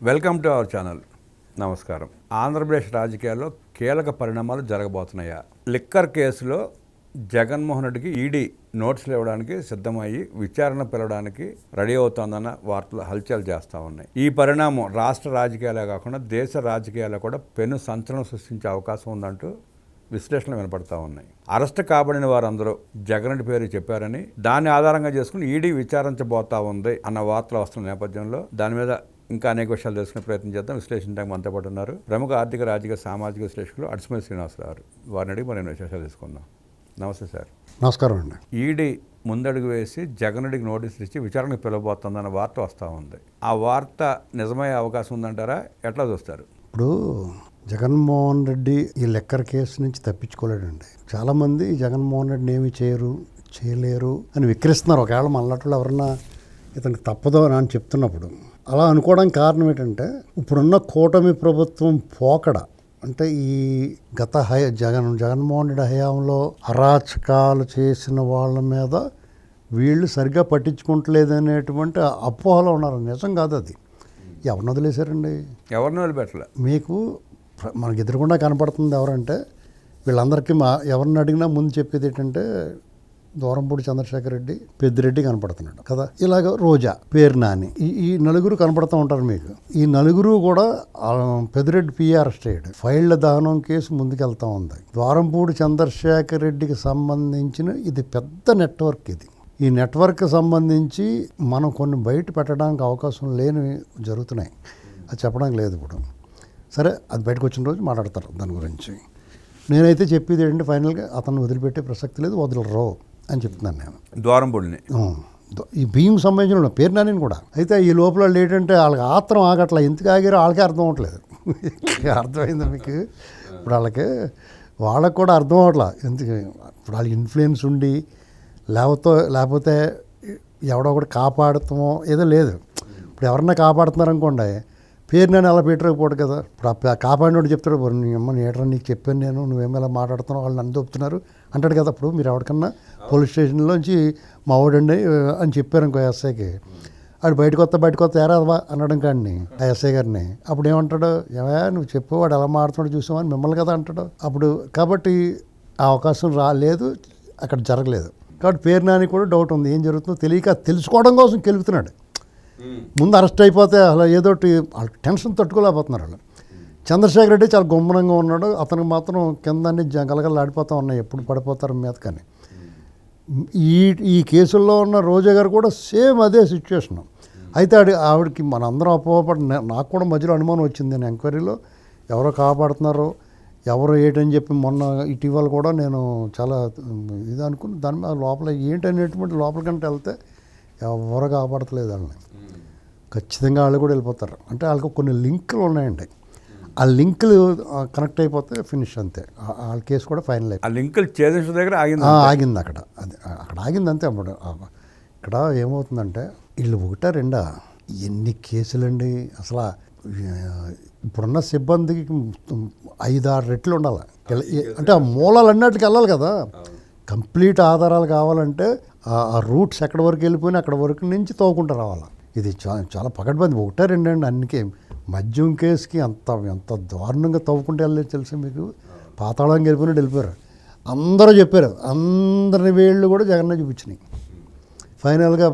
Welcome to our channel. నమస్కారం. ఆంధ్రప్రదేశ్ రాజకీయాల్లో కీలక పరిణామాలు జరగబోతున్నాయా? లిక్కర్ కేసులో జగన్మోహన్ రెడ్డికి ఈడీ నోటీసులు ఇవ్వడానికి సిద్ధమయ్యి విచారణ పిలవడానికి రెడీ అవుతోందన్న వార్తలు హల్చల్ చేస్తూ ఉన్నాయి. ఈ పరిణామం రాష్ట్ర రాజకీయాలే కాకుండా దేశ రాజకీయాల్లో కూడా పెను సంచలనం సృష్టించే అవకాశం ఉందంటూ విశ్లేషణలు వినపడతా ఉన్నాయి. అరెస్ట్ కాబడిన వారందరూ జగన్ రెడ్డి పేరు చెప్పారని, దాన్ని ఆధారంగా చేసుకుని ఈడీ విచారించబోతా ఉంది అన్న వార్తలు వస్తున్న నేపథ్యంలో దాని మీద ఇంకా అనేక విషయాలు తెలుసుకునే ప్రయత్నం చేద్దాం. విశ్లేషించడానికి మనతో పాటు ఉన్నారు ప్రముఖ ఆర్థిక, రాజకీయ, సామాజిక విశ్లేషకులు అడిసిమల్లి శ్రీనివాసరావు. వారిని అడిగి మరిన్ని విశేషాలు తీసుకుందాం. నమస్తే సార్. నమస్కారం అండి. ఈడీ ముందడుగు వేసి జగన్ రెడ్డికి నోటీసులు ఇచ్చి విచారణకు పిలవబోతుందన్న వార్త వస్తూ ఉంది. ఆ వార్త నిజమయ్యే అవకాశం ఉందంటారా? ఎట్లా చూస్తారు? ఇప్పుడు జగన్మోహన్ రెడ్డి ఈ లెక్కర్ కేసు నుంచి తప్పించుకోలేడండి. చాలామంది జగన్మోహన్ రెడ్డిని ఏమి చేయలేరు అని విక్రిస్తున్నారు. ఒకవేళ మనలాంటి ఎవరన్నా ఇతనికి తప్పదో అని చెప్తున్నప్పుడు అలా అనుకోవడానికి కారణం ఏంటంటే, ఇప్పుడున్న కూటమి ప్రభుత్వం పోకడ అంటే ఈ గత జగన్మోహన్ రెడ్డి హయాంలో అరాచకాలు చేసిన వాళ్ళ మీద వీళ్ళు సరిగ్గా పట్టించుకుంటలేదనేటువంటి అపోహలో ఉన్నారు. నిజం కాదు అది. ఎవరిని వదిలేశారండి? ఎవరిని వదిలిపెట్టలే. మీకు మనకి ఎదురుకుండా కనపడుతుంది ఎవరంటే, వీళ్ళందరికీ ఎవరిని అడిగినా ముందు చెప్పేది ఏంటంటే దూరంపూడి చంద్రశేఖర్ రెడ్డి, పెద్దిరెడ్డి కనపడుతున్నాడు కదా. ఇలాగ రోజా, పేరు నాని, ఈ నలుగురు కనపడుతూ ఉంటారు మీకు. ఈ నలుగురు కూడా పెద్దిరెడ్డి పిఏ అరెస్ట్ అయ్యాడు. ఫైళ్ల దహనం కేసు ముందుకెళ్తా ఉంది. దూరంపూడి చంద్రశేఖర్ రెడ్డికి సంబంధించిన ఇది పెద్ద నెట్వర్క్. ఈ నెట్వర్క్ సంబంధించి మనం కొన్ని బయట పెట్టడానికి అవకాశం లేనివి జరుగుతున్నాయి. అది చెప్పడానికి లేదు ఇప్పుడు. సరే, అది బయటకు వచ్చిన రోజు మాట్లాడతారు దాని గురించి. నేనైతే చెప్పేది ఏంటంటే, ఫైనల్గా అతను వదిలిపెట్టే ప్రసక్తి లేదు, వదలరు అని చెప్తున్నాను నేను. ద్వారంపూడిని ఈ బియ్యం సంబంధించిన పేరు నాని కూడా. అయితే ఈ లోపల వాళ్ళు ఏంటంటే వాళ్ళకి ఆత్రం ఆగట్లా. ఎందుకు ఆగారో వాళ్ళకే అర్థం అవ్వట్లేదు. అర్థమైందా మీకు? ఇప్పుడు వాళ్ళకి కూడా అర్థం అవ్వట్లా. ఎందుకు ఇప్పుడు వాళ్ళకి ఇన్ఫ్లుయెన్స్ ఉండి లేకపోతే ఎవడో ఒకటి కాపాడుతామో ఏదో లేదు. ఇప్పుడు ఎవరన్నా కాపాడుతున్నారనుకోండి, పేరు నేను అలా పెట్టకపోడు కదా. ఇప్పుడు కాపాడినోడు చెప్తాడు, నీ అమ్మ ఏటరా నీకు చెప్పాను నేను, నువ్వేమో ఇలా మాట్లాడుతున్నావు, వాళ్ళు నన్ను దొప్పుతున్నారు అంటాడు కదా. ఇప్పుడు మీరు ఎవరికన్నా పోలీస్ స్టేషన్లోంచి మా వాడండి అని చెప్పారు ఇంకో ఎస్ఐకి, వాడు బయటకు వస్తా ఏరాదవా అనడం కానీ ఆ ఎస్ఐ గారిని. అప్పుడు ఏమంటాడు, ఏమయ్యా నువ్వు చెప్పు, వాడు ఎలా మాడుతున్నాడు చూసామని మిమ్మల్ని కదా అంటాడు. అప్పుడు కాబట్టి ఆ అవకాశం రాలేదు, అక్కడ జరగలేదు. కాబట్టి పేరు నాని కూడా డౌట్ ఉంది, ఏం జరుగుతుందో తెలియక తెలుసుకోవడం కోసం కెలుగుతున్నాడు. ముందు అరెస్ట్ అయిపోతే అలా ఏదోటి వాళ్ళు టెన్షన్ తట్టుకోలేకపోతున్నారు వాళ్ళు. చంద్రశేఖర్ రెడ్డి చాలా గుమ్మనంగా ఉన్నాడు. అతనికి మాత్రం కిందన్నీ గలగలాడిపోతూ ఉన్నాయి, ఎప్పుడు పడిపోతారు మీద. కానీ ఈ కేసుల్లో ఉన్న రోజా గారు కూడా సేమ్ అదే సిచ్యువేషన్. అయితే ఆవిడకి మనందరం అపోహపడి, నాకు కూడా మధ్యలో అనుమానం వచ్చింది. నేను ఎంక్వైరీలో ఎవరో కాపాడుతున్నారో ఎవరో ఏంటని చెప్పి మొన్న ఇటీవల కూడా నేను చాలా ఇది అనుకుని దాని మీద లోపల ఏంటనేటువంటి లోపలికంటే వెళ్తే ఎవరో కాపాడతలేదు వాళ్ళని. ఖచ్చితంగా వాళ్ళు కూడా వెళ్ళిపోతారు. అంటే వాళ్ళకి కొన్ని లింకులు ఉన్నాయండి. ఆ లింకులు కనెక్ట్ అయిపోతే ఫినిష్, అంతే. వాళ్ళ కేసు కూడా ఫైనల్ అయిపోయింది. ఆ లింకులు ఛేదించిన దగ్గర ఆగింది అక్కడ. అక్కడ ఆగింది అంతే. అప్పుడు ఇక్కడ ఏమవుతుందంటే, వీళ్ళు ఒకటా రెండా ఎన్ని కేసులండి అసలు. ఇప్పుడున్న సిబ్బందికి 5-6 రెట్లు ఉండాలి. అంటే ఆ మూలాలు అన్నిటికి వెళ్ళాలి కదా. కంప్లీట్ ఆధారాలు కావాలంటే ఆ రూట్స్ ఎక్కడి వరకు వెళ్ళిపోయినా అక్కడ వరకు నుంచి తవ్వుకుంటూ రావాలి. ఇది చాలా పకడ్బంది. ఒకటా రెండండి అన్నికే. మద్యం కేసుకి ఎంత దారుణంగా తవ్వుకుంటూ వెళ్ళలేదు తెలుసా మీకు. పాతాళంకి వెళ్ళిపోయారు. అందరూ చెప్పారు, అందరి వేళ్ళు కూడా జగన్నే చూపించినాయి. ఫైనల్గా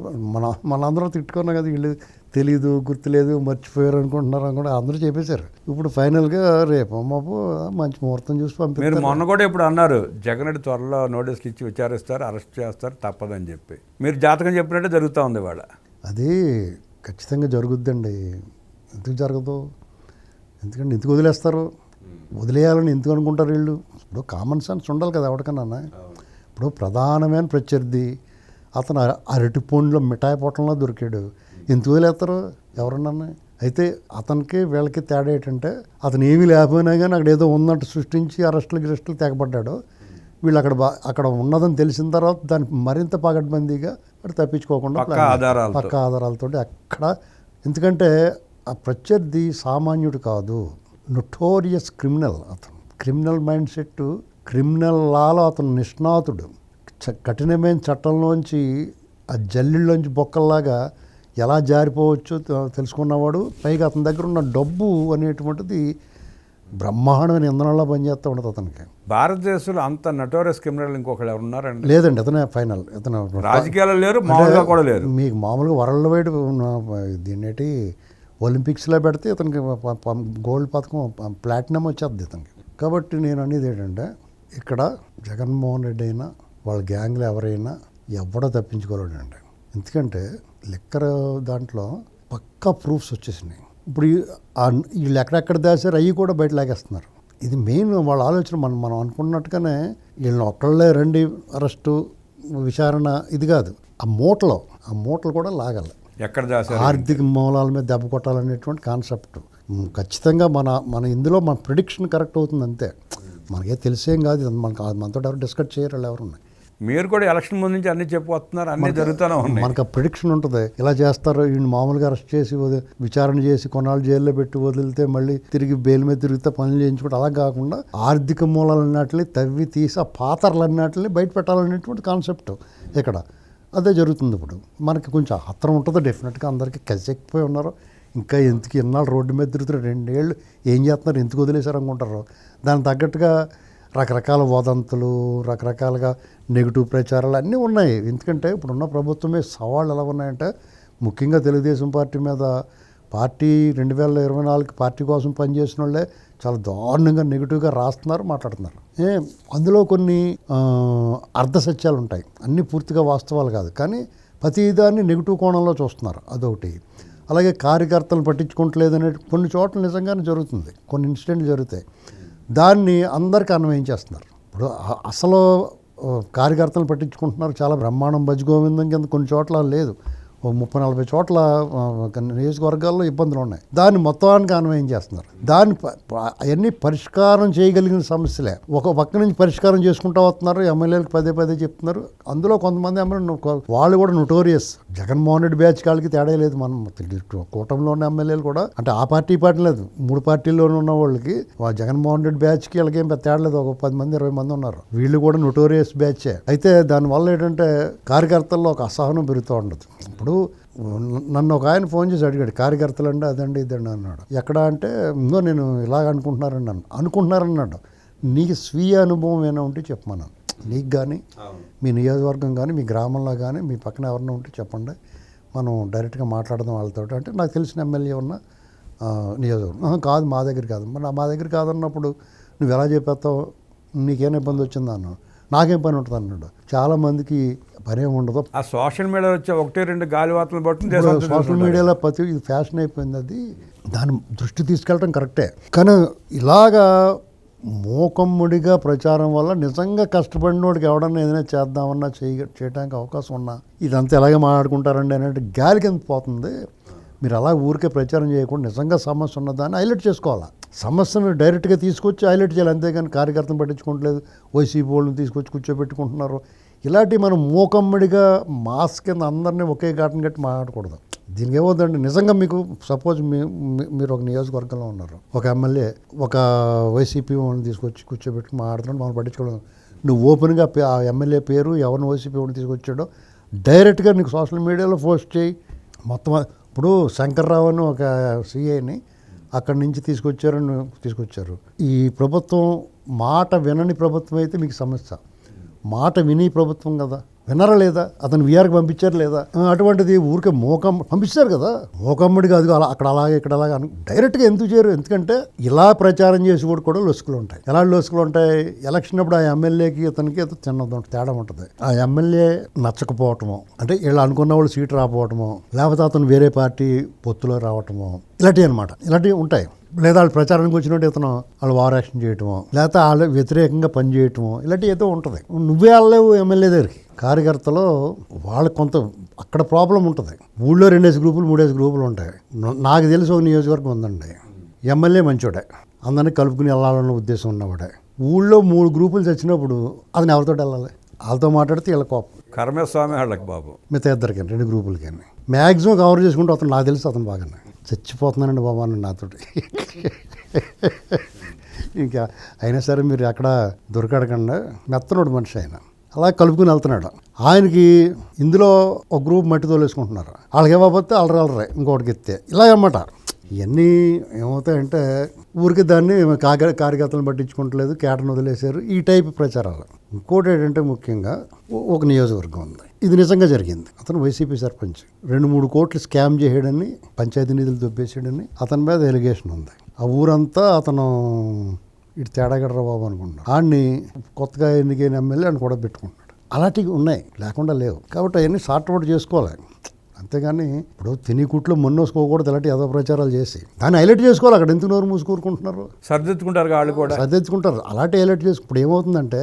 మనందరం తిట్టుకున్నాం కదా, వీళ్ళు తెలీదు, గుర్తులేదు, మర్చిపోయారు అనుకుంటున్నారు కూడా అందరూ చెప్పేశారు. ఇప్పుడు ఫైనల్గా రేపు మాపు మంచి ముహూర్తం చూసి పంపిస్తారు. మీరు మొన్న కూడా ఇప్పుడు అన్నారు, జగన్ రెడ్డి త్వరలో నోటీసులు ఇచ్చి విచారిస్తారు, అరెస్ట్ చేస్తారు, తప్పదని చెప్పి. మీరు జాతకం చెప్పినట్టే జరుగుతూ ఉంది ఇవాళ. అది ఖచ్చితంగా జరుగుద్దండి. ఎందుకు జరగదు? ఎందుకంటే ఎందుకు వదిలేస్తారు? వదిలేయాలని ఎందుకు అనుకుంటారు వీళ్ళు? ఇప్పుడు కామన్ సెన్స్ ఉండాలి కదా ఎవరికన్నా. ఇప్పుడు ప్రధానమైన ప్రత్యర్థి అతను అరటిపండులో మిఠాయి పొట్టంలో దొరికాడు, ఎందుకు వదిలేస్తారు ఎవరన్నా? అయితే అతనికి వీళ్ళకి తేడా ఏంటంటే, అతను ఏమీ లేకపోయినా కానీ అక్కడ ఏదో ఉన్నట్టు సృష్టించి అరెస్టులు తెగబడ్డాడు. వీళ్ళు అక్కడ ఉన్నదని తెలిసిన తర్వాత దాన్ని మరింత పగడ్బందీగా అక్కడ తప్పించుకోకుండా పక్క ఆధారాలతో అక్కడ. ఎందుకంటే ఆ ప్రత్యర్థి సామాన్యుడు కాదు, నొటోరియస్ క్రిమినల్. అతను క్రిమినల్ మైండ్ సెట్, క్రిమినల్ లాలో అతను నిష్ణాతుడు. కఠినమైన చట్టంలోంచి ఆ జల్లిలోంచి బొక్కల్లాగా ఎలా జారిపోవచ్చో తెలుసుకున్నవాడు, పైగా అతని దగ్గర ఉన్న డబ్బు అనేటువంటిది బ్రహ్మాండమైన ఇంధనంలో పనిచేస్తూ ఉంటుంది అతనికి. భారతదేశంలో అంత నటోరియస్ క్రిమినల్ ఇంకొకళ్ళు ఎవరు ఉన్నారండి? లేదండి, ఇతనే ఫైనల్. ఇతను రాజకీయాలు లేరు, మామూలుగా కూడా లేరు. మీకు మామూలుగా వరల్డ్ వైడ్ దీన్నేటి ఒలింపిక్స్లో పెడితే ఇతనికి గోల్డ్ పథకం ప్లాటినం వచ్చేది ఇతనికి. కాబట్టి నేను అనేది ఏంటంటే, ఇక్కడ జగన్మోహన్ రెడ్డి అయినా వాళ్ళ గ్యాంగ్లు ఎవరైనా ఎవడో తప్పించుకోలేడండి. ఎందుకంటే లిక్కర్ దాంట్లో పక్కా ప్రూఫ్స్ వచ్చేసినాయి. ఇప్పుడు వీళ్ళు ఎక్కడెక్కడ దాచారు అవి కూడా బయట లాగేస్తున్నారు. ఇది మెయిన్ వాళ్ళ ఆలోచన. మనం అనుకున్నట్టుగానే వీళ్ళని ఒక్కళ్ళే రండి అరెస్టు విచారణ ఇది కాదు. ఆ మూటలు కూడా లాగాలి. ఎక్కడ దాచారు? ఆర్థిక మూలాల మీద దెబ్బ కొట్టాలనేటువంటి కాన్సెప్ట్ ఖచ్చితంగా మన ఇందులో మన ప్రిడిక్షన్ కరెక్ట్ అవుతుంది అంతే. మనకే తెలిసేం కాదు, మనతో ఎవరు డిస్కస్ చేయరు వాళ్ళు ఎవరు ఉన్నాయి. మీరు కూడా ఎలక్షన్ ముందు నుంచి అన్ని చెప్పిస్తున్నారు, అన్ని జరుగుతూనే ఉన్నాయి. మనకు ప్రిడిక్షన్ ఉంటుంది, ఇలా చేస్తారు, ఈయన మామూలుగా అరెస్ట్ చేసి విచారణ చేసి కొన్నాళ్ళు జైల్లో పెట్టి వదిలితే మళ్ళీ తిరిగి బెయిల్ మీద తిరిగితే పనులు చేయించుకుంటే అలా కాకుండా ఆర్థిక మూలాలు అన్నట్లు తవ్వి తీసి ఆ పాత్రలు అన్నట్లని బయట పెట్టాలనేటువంటి కాన్సెప్ట్ ఇక్కడ అదే జరుగుతుంది. ఇప్పుడు మనకి కొంచెం ఆత్రం ఉంటుంది డెఫినెట్గా, అందరికీ కసిపోయి ఉన్నారు. ఇంకా ఎందుకు ఇన్నాళ్ళు రోడ్డు మీద తిరుగుతున్నారు, 2 ఏళ్ళు ఏం చేస్తున్నారు, ఎందుకు వదిలేశారు అనుకుంటారు. దానికి తగ్గట్టుగా రకరకాల వదంతులు, రకరకాలుగా నెగిటివ్ ప్రచారాలు అన్నీ ఉన్నాయి. ఎందుకంటే ఇప్పుడున్న ప్రభుత్వమే సవాళ్ళు ఎలా ఉన్నాయంటే, ముఖ్యంగా తెలుగుదేశం పార్టీ మీద, పార్టీ 2024 పార్టీ కోసం పనిచేసిన వాళ్ళే చాలా దారుణంగా నెగిటివ్గా రాస్తున్నారు, మాట్లాడుతున్నారు. అందులో కొన్ని అర్ధ సత్యాలు ఉంటాయి, అన్నీ పూర్తిగా వాస్తవాలు కాదు, కానీ ప్రతిదాన్ని నెగిటివ్ కోణంలో చూస్తున్నారు, అదొకటి. అలాగే కార్యకర్తలు పట్టించుకోవట్లేదనే కొన్ని చోట్ల నిజంగానే జరుగుతుంది, కొన్ని ఇన్సిడెంట్లు జరుగుతాయి, దాన్ని అందరికీ అన్వయించేస్తున్నారు. ఇప్పుడు అసలు కార్యకర్తలు పట్టించుకుంటున్నారు, చాలా బ్రహ్మాండం భజగోవిందం కింద కొన్ని చోట్ల లేదు, 30-40 చోట్ల నియోజకవర్గాల్లో ఇబ్బందులు ఉన్నాయి, దాన్ని మొత్తానికి అన్వయం చేస్తున్నారు. దాన్ని అవన్నీ పరిష్కారం చేయగలిగిన సమస్యలే. ఒక పక్క నుంచి పరిష్కారం చేసుకుంటూ వస్తున్నారు, ఎమ్మెల్యేలకు పదే చెప్తున్నారు. అందులో కొంతమంది ఎమ్మెల్యే వాళ్ళు కూడా నోటోరియస్. జగన్మోహన్ రెడ్డి బ్యాచ్ కాళ్ళకి తేడా లేదు. మనం కూటమిలో ఉన్న ఎమ్మెల్యేలు కూడా, అంటే ఆ పార్టీ లేదు, 3 పార్టీల్లోనే ఉన్న వాళ్ళకి జగన్మోహన్ రెడ్డి బ్యాచ్కి వీళ్ళకేం పెద్ద తేడా లేదు. ఒక 10 మంది 20 మంది ఉన్నారు, వీళ్ళు కూడా నోటోరియస్ బ్యాచే. అయితే దానివల్ల ఏంటంటే కార్యకర్తల్లో ఒక అసహనం పెరుగుతూ ఉండదు. ఇప్పుడు నన్ను ఒక ఆయన ఫోన్ చేసి అడిగాడు, కార్యకర్తలు అండి అదండి ఇదండి అన్నాడు. ఎక్కడ అంటే, ఇంకో నేను ఇలాగ అనుకుంటున్నారన్నాడు. నీకు స్వీయ అనుభవం ఏమైనా ఉంటే చెప్పమన్నాను. నీకు కానీ, మీ నియోజకవర్గం కానీ, మీ గ్రామంలో కానీ, మీ పక్కన ఎవరైనా ఉంటే చెప్పండి, మనం డైరెక్ట్గా మాట్లాడదాం వాళ్ళతో. అంటే నాకు తెలిసిన ఎమ్మెల్యే ఉన్న నియోజకవర్గం. కాదు మా దగ్గర కాదు. మరి మా దగ్గర కాదన్నప్పుడు నువ్వు ఎలా చెప్పేస్తావు, నీకేం ఇబ్బంది వచ్చిందా అన్నాడు. నాకేం పని ఉంటుంది అన్నాడు. చాలామందికి పనేం ఉండదు. ఆ సోషల్ మీడియా వచ్చే 1-2 గాలి వార్తలు పట్టుకుని సోషల్ మీడియాలో ఇది ఫ్యాషన్ అయిపోయింది. అది దాని దృష్టి తీసుకెళ్ళడం కరెక్టే, కానీ ఇలాగా మోకమ్ముడిగా ప్రచారం వల్ల నిజంగా కష్టపడినోడికి ఎవడన్నా ఏదైనా చేద్దామన్నా చేయడానికి అవకాశం ఉన్నా ఇదంతా ఎలాగే మాట్లాడుకుంటారండి అనేది గాలి కింద పోతుంది. మీరు అలా ఊరికే ప్రచారం చేయకుండా నిజంగా సమస్య ఉన్నదాన్ని హైలైట్ చేసుకోవాలి. సమస్యను డైరెక్ట్గా తీసుకొచ్చి హైలైట్ చేయాలి, అంతేగాని కార్యకర్తను పట్టించుకోవట్లేదు, వైసీపీ వాళ్ళని తీసుకొచ్చి కూర్చోబెట్టుకుంటున్నారు. ఇలాంటివి మనం మూకమ్మడిగా మాస్ కింద అందరినీ ఒకే ఘాటను కట్టి మాట్లాడకూడదు. దీనికి ఏమవుతుందండి, నిజంగా మీకు సపోజ్ మీరు ఒక నియోజకవర్గంలో ఉన్నారు, ఒక ఎమ్మెల్యే ఒక వైసీపీ వాళ్ళని తీసుకొచ్చి కూర్చోబెట్టుకుని మాట్లాడుతున్నాడు, మనం పట్టించుకోవడం. నువ్వు ఓపెన్గా ఆ ఎమ్మెల్యే పేరు ఎవరిని వైసీపీ వాళ్ళని తీసుకొచ్చాడో డైరెక్ట్గా నీకు సోషల్ మీడియాలో పోస్ట్ చేయి. మొత్తం ఇప్పుడు శంకర్రావు అని ఒక సిఐని అక్కడి నుంచి తీసుకొచ్చారు. ఈ ప్రభుత్వం మాట వినని ప్రభుత్వం అయితే మీకు సమస్య, మాట విని ప్రభుత్వం కదా, వినరా లేదా, అతను వీఆర్కి పంపించారు లేదా, అటువంటిది ఊరికే పంపించారు కదా, మోకమ్మడిగా అది అక్కడ అలాగే ఇక్కడ అలాగే డైరెక్ట్గా ఎందుకు చేయరు? ఎందుకంటే ఇలా ప్రచారం చేసి కూడా లొసుకులు ఉంటాయి. ఎలా లొసుకులు ఉంటాయి? ఎలక్షన్ అప్పుడు ఆ ఎమ్మెల్యేకి అతనికి చిన్న తేడా ఉంటుంది. ఆ ఎమ్మెల్యే నచ్చకపోవటము, అంటే వీళ్ళు అనుకున్న వాళ్ళు సీటు రాకపోవటము, లేకపోతే అతను వేరే పార్టీ పొత్తులో రావటము, ఇలాంటివి అనమాట. ఇలాంటివి ఉంటాయి. లేదా వాళ్ళు ప్రచారానికి వచ్చినట్టు ఇతను వాళ్ళు వార్ యాక్షన్ చేయటమో, లేకపోతే వాళ్ళు వ్యతిరేకంగా పనిచేయటమో, ఇలాంటివి ఏదో ఉంటుంది. నువ్వే వెళ్ళలేవు ఎమ్మెల్యే దగ్గరికి. కార్యకర్తలు వాళ్ళకి కొంత అక్కడ ప్రాబ్లం ఉంటుంది. ఊళ్ళో 2 గ్రూపులు 3 గ్రూపులు ఉంటాయి. నాకు తెలిసి ఒక నియోజకవర్గం ఉందండి, ఎమ్మెల్యే మంచోడే, అందరినీ కలుపుకుని వెళ్ళాలన్న ఉద్దేశం ఉన్నవాడే. ఊళ్ళో 3 గ్రూపులు చచ్చినప్పుడు అతను ఎవరితో వెళ్ళాలి? వాళ్ళతో మాట్లాడితే వీళ్ళ కోపం. కర్మే స్వామి వాళ్ళకి బాబు, మిగతా ఇద్దరికని 2 గ్రూపులకని మ్యాక్సిమం కవర్ చేసుకుంటూ అతను నాకు తెలుసు అతను బాగానే చచ్చిపోతున్నానండి బాబా అని నాతోటి. ఇంకా అయినా సరే మీరు ఎక్కడ దొరకడకుండా మెత్తనోడు మనిషి ఆయన. అలా కలుపుకుని వెళ్తున్నాడు. ఆయనకి ఇందులో ఒక గ్రూప్ మట్టి తోలేసుకుంటున్నారు, వాళ్ళకి ఇవ్వకపోతే అలరే ఇంకోటికి ఎత్తే ఇలాగన్నమాట. ఇవన్నీ ఏమవుతాయంటే ఊరికి దాన్ని కార్యకర్తలను పట్టించుకుంటలేదు, కేటను వదిలేశారు, ఈ టైప్ ప్రచారాలు. ఇంకోటి ఏంటంటే ముఖ్యంగా ఒక నియోజకవర్గం ఉంది, ఇది నిజంగా జరిగింది. అతను వైసీపీ సర్పంచ్ 2-3 కోట్లు స్కామ్ చేయడని, పంచాయతీ నిధులు దొబ్బేసాడని అతని మీద ఎలిగేషన్ ఉంది. ఆ ఊరంతా అతను ఇటు తేడాగడరా బాబు అనుకుంటున్నాడు. ఆడిని కొత్తగా ఎన్నికైన ఎమ్మెల్యే అని కూడా పెట్టుకుంటున్నాడు. అలాంటివి ఉన్నాయి, లేకుండా లేవు. కాబట్టి అవన్నీ సార్ట్అవుట్ చేసుకోవాలి. అంతేగాని ఇప్పుడు తినీకుట్లో మొన్నోసుకోకూడదు, ఇలాంటి ఏదో ప్రచారాలు చేసి దాన్ని హైలైట్ చేసుకోవాలి. అక్కడ ఎందుకు నోరు మూసుకూరుకుంటున్నారు, సర్దిద్దుకుంటారు వాళ్ళు కూడా, సర్దిద్దుకుంటారు. అలాంటి హైలైట్ చేసుకు ఇప్పుడు ఏమవుతుందంటే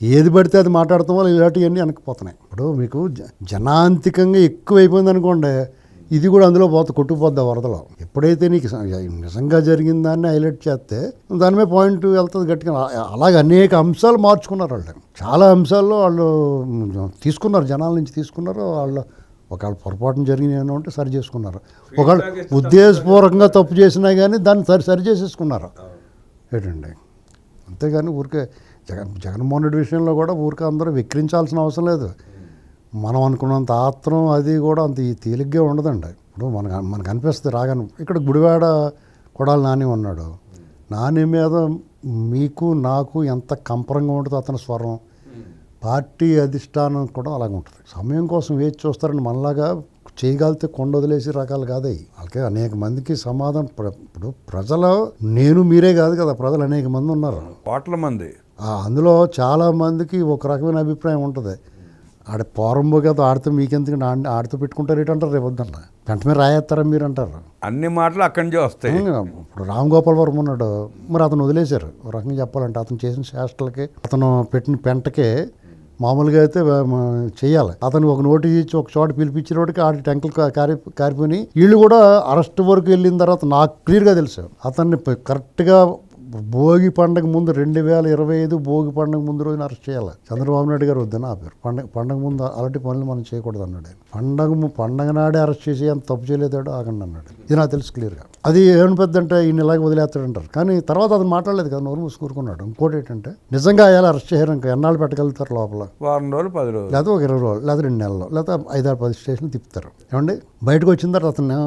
ఏది పడితే అది మాట్లాడటం వల్ల ఇలాంటివన్నీ వెనక్కిపోతున్నాయి. ఇప్పుడు మీకు జనాంతికంగా ఎక్కువైపోయింది అనుకోండి, ఇది కూడా అందులో కొట్టుకుపోద్ది వరదలో. ఎప్పుడైతే నీకు నిజంగా జరిగిన దాన్ని హైలైట్ చేస్తే దాని మీద పాయింట్ వెళ్తుంది గట్టిగా. అలాగే అనేక అంశాలు మార్చుకున్నారు వాళ్ళు, చాలా అంశాల్లో వాళ్ళు తీసుకున్నారు, జనాల నుంచి తీసుకున్నారు. వాళ్ళు ఒకవేళ పొరపాటున జరిగిన ఉంటే సరి చేసుకున్నారు, ఒకవేళ ఉద్దేశపూర్వకంగా తప్పు చేసినా కానీ దాన్ని సరి చేసేసుకున్నారు ఏంటండి. అంతేగాని ఊరికే జగన్మోహన్ రెడ్డి విషయంలో కూడా ఊరికే అందరూ విక్రించాల్సిన అవసరం లేదు. మనం అనుకున్నంత ఆత్రం అది కూడా అంత తేలిగ్గా ఉండదండి. ఇప్పుడు మనకు అనిపిస్తుంది రాగానే. ఇక్కడ గుడివాడ కొడాలి నాని ఉన్నాడు, నాని మీద మీకు నాకు ఎంత కంపరంగా ఉంటుందో అతని స్వరం, పార్టీ అధిష్టానం కూడా అలాగే ఉంటుంది. సమయం కోసం వేచి చూస్తారని మనలాగా చేయగలిగితే కొండ వదిలేసి రకాలు కాదే. అలాగే అనేక మందికి సమాధానం. ఇప్పుడు ప్రజలు నేను మీరే కాదు కదా, ప్రజలు అనేక మంది ఉన్నారు, కోట్ల మంది. అందులో చాలా మందికి ఒక రకమైన అభిప్రాయం ఉంటుంది. ఆడ పోరంబో కదా, ఆడితే మీకెందుకు ఆడితో పెట్టుకుంటారు ఏంటంటారు, రేపు వద్దన్న వెంట మీద రాయేస్తారా మీరు అంటారు. అన్ని మాటలు అక్కడి నుంచి వస్తాయి. ఇప్పుడు రామ్ గోపాల్ వర్మ ఉన్నాడు, మరి అతను వదిలేశారు. ఒక రకంగా చెప్పాలంటే అతను చేసిన శాస్త్రాలకి, అతను పెట్టిన పెంటకే మామూలుగా అయితే చేయాలి. అతను ఒక నోటీస్ ఇచ్చి ఒక చోట పిలిపించినోడికి ఆడి ట్యాంకులు కారిపోయి వీళ్ళు కూడా అరెస్ట్ వరకు వెళ్ళిన తర్వాత నాకు క్లియర్గా తెలుసు. అతన్ని కరెక్ట్గా భోగి పండగ ముందు 2025 భోగి పండగ ముందు రోజున అరెస్ట్ చేయాలి. చంద్రబాబు నాయుడు గారు వద్దని ఆపారు. పండగ ముందు అలాంటి పనులు మనం చేయకూడదు అన్నాడు. పండగ నాడే అరెస్ట్ చేసి అంత తప్పు చేయలేదాడు ఆగండి అన్నాడు. ఇది నాకు తెలుసు క్లియర్గా. అది ఏమని పెద్ద అంటే ఈయన ఇలాగే వదిలేస్తాడంటారు, కానీ తర్వాత అతను మాట్లాడలేదు కదా, నోరు మూసుకూరుకున్నాడు. ఇంకోటి ఏంటంటే నిజంగా అయ్యాలి అరెస్ట్ చేయరు, ఇంకా ఎన్నాళ్ళు పెట్టగలుగుతారు లోపల, వారం రోజులు 10 రోజులు, లేదా ఒక 20 రోజులు, లేదా 2 నెలలు, లేదా 5-10 స్టేషన్లు తిప్పుతారు. ఏమండి బయటకు వచ్చిన తర్వాత అతను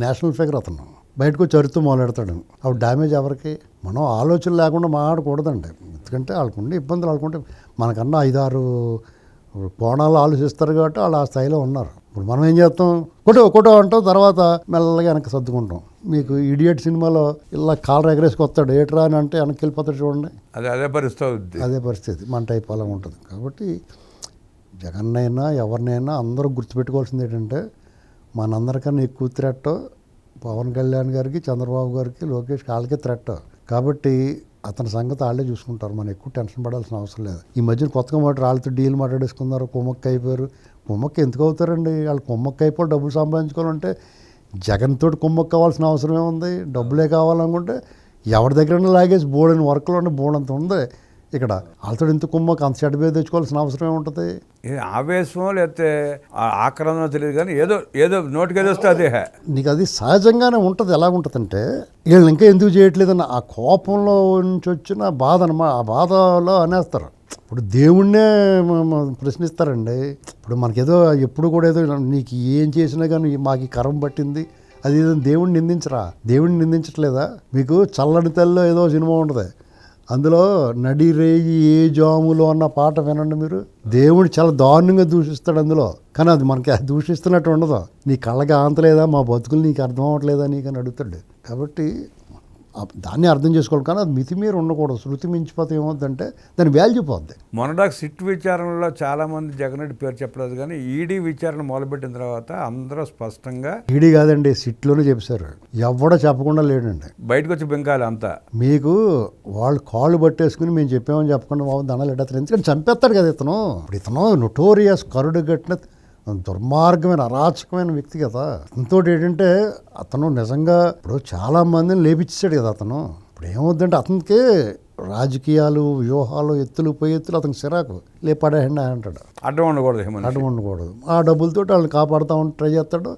నేషనల్ ఫిగర్, అతను బయటకు వచ్చి అరుతూ మొదలెడతాడు. అప్పుడు డ్యామేజ్ ఎవరికి? మనం ఆలోచన లేకుండా మాట్లాడకూడదండి. ఎందుకంటే వాళ్ళకుండే ఇబ్బందులు వాళ్ళకుంటే, మనకన్నా 5-6 కోణాలు ఆలోచిస్తారు కాబట్టి వాళ్ళు ఆ స్థాయిలో ఉన్నారు. ఇప్పుడు మనం ఏం చేస్తాం, కొట్టో అంటాం, తర్వాత మెల్లగా వెనక్కి సర్దుకుంటాం. మీకు ఇడియట్ సినిమాలో ఇలా కాలర్ ఎగరేసుకొస్తాడు, ఏట్రా అని అంటే వెనక్కి వెళ్ళిపోతాడు చూడండి, అదే పరిస్థితి మన టైప్ అలా ఉంటుంది. కాబట్టి జగన్నైనా ఎవరినైనా అందరూ గుర్తుపెట్టుకోవాల్సింది ఏంటంటే, మనందరికన్నా ఎక్కువ థ్రెట్ పవన్ కళ్యాణ్ గారికి, చంద్రబాబు గారికి, లోకేష్ వాళ్ళకే థ్రెట్. కాబట్టి అతని సంగతి వాళ్ళే చూసుకుంటారు, మనం ఎక్కువ టెన్షన్ పడాల్సిన అవసరం లేదు. ఈ మధ్యన కొత్తగా వాళ్ళతో డీల్ మాట్లాడేసుకున్నారు, కుమ్మక్క అయిపోయారు. కుమ్మక్క ఎందుకు అవుతారండి? వాళ్ళు కుమ్మక్క అయిపోయి డబ్బులు సంపాదించుకోవాలంటే జగన్ తోటి కుమ్మక్క కావాల్సిన అవసరం ఏముంది? డబ్బులే కావాలనుకుంటే ఎవరి దగ్గర లాగేసి బోర్డని వర్క్లో బోర్డంత ఉంది. ఇక్కడ వాళ్ళతో ఇంత కుమ్మక్క అంత చెడ్డ పేరు తెచ్చుకోవాల్సిన అవసరం ఏముంటుంది? ఆవేశం లేకపోతే ఆక్రమణ తెలియదు, కానీ ఏదో నోటికి ఏదో వస్తే అదే నీకు అది సహజంగానే ఉంటుంది. ఎలా ఉంటుందంటే వీళ్ళు ఇంకా ఎందుకు చేయట్లేదన్న ఆ కోపంలో నుంచి వచ్చిన బాధ అన్నమాట. ఆ బాధలో అనేస్తారు. ఇప్పుడు దేవుణ్ణే ప్రశ్నిస్తారండి. ఇప్పుడు మనకేదో ఎప్పుడు కూడా ఏదో నీకు ఏం చేసినా కానీ మాకు ఈ కరం పట్టింది అది ఏదో దేవుణ్ణి నిందించరా? దేవుణ్ణి నిందించట్లేదా? మీకు చల్లని తల్లో ఏదో సినిమా ఉంటుంది, అందులో నడి రేయి ఏ జాములో అన్న పాట వినండి మీరు. దేవుడు చాలా దారుణంగా దూషిస్తాడు అందులో, కానీ అది మనకి దూషిస్తున్నట్టు ఉండదు. నీ కళ్ళకి ఆంతలేదా, మా బతుకులు నీకు అర్థం అవ్వట్లేదా నీకు అని అడుగుతాడు. కాబట్టి దాన్ని అర్థం చేసుకోవాలి, కానీ అది మితిమీర ఉండకూడదు. శృతి మించిపోతే ఏమవుతుందంటే దాని వాల్యూ పోద్ది. మొన్నదాకా సిట్ విచారణలో చాలామంది జగన్ రెడ్డి పేరు చెప్పలేదు, కానీ ఈడీ విచారణ మొదలుపెట్టిన తర్వాత అందరూ స్పష్టంగా ఈడీ కాదండి సిట్లోనే చెప్పారు, ఎవడో చెప్పకుండా లేడండి. బయటకు వచ్చి బెంకాలి అంతా. మీకు వాళ్ళు కాళ్ళు పట్టేసుకుని మేము చెప్పామని చెప్పకుండా బాబు దండాలు ఎడతారు, ఎందుకంటే చంపేస్తాడు కదా ఇతను. ఇప్పుడు ఇతను నోటోరియస్ కరుడు కట్టిన దుర్మార్గమైన అరాచకమైన వ్యక్తి కదా. ఇంకోటి ఏంటంటే అతను నిజంగా ఇప్పుడు చాలా మందిని లేపించాడు కదా అతను. ఇప్పుడు ఏమవుద్దంటే అతనికి రాజకీయాలు, వ్యూహాలు, ఎత్తులు పై ఎత్తులు అతనికి సిరాకు లేపడేయండి అంటాడు. అడ్డం ఉండకూడదు. ఆ డబ్బులతో వాళ్ళని కాపాడుతూ ట్రై చేస్తాడు.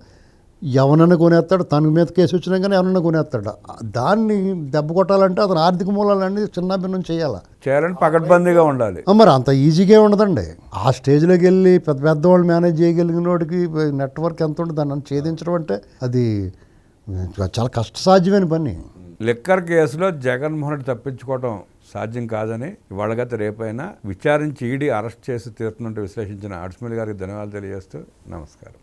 ఎవరన్నా కొనేస్తాడు, తన మీద కేసు వచ్చినా కానీ ఎవరన్నా కొనేస్తాడు. దాన్ని దెబ్బ కొట్టాలంటే అతను ఆర్థిక మూలాలన్నీ చిన్నాభిన్నం చేయాలి. చేయాలని పకడ్బందీగా ఉండాలి. మరి అంత ఈజీగా ఉండదండి. ఆ స్టేజ్లోకి వెళ్ళి పెద్ద పెద్దవాళ్ళు మేనేజ్ చేయగలిగిన వాడికి నెట్వర్క్ ఎంత ఉంటుంది, దాన్ని ఛేదించడం అంటే అది చాలా కష్టసాధ్యమైన పని. లిక్కర్ కేసులో జగన్మోహన్ రెడ్డి తప్పించుకోవడం సాధ్యం కాదని ఇవాళగత రేపైనా విచారించి ఈడీ అరెస్ట్ చేసి తీరుతున్నట్టు విశ్లేషించిన అడ్స్మిల్ గారికి ధన్యవాదాలు తెలియజేస్తూ నమస్కారం.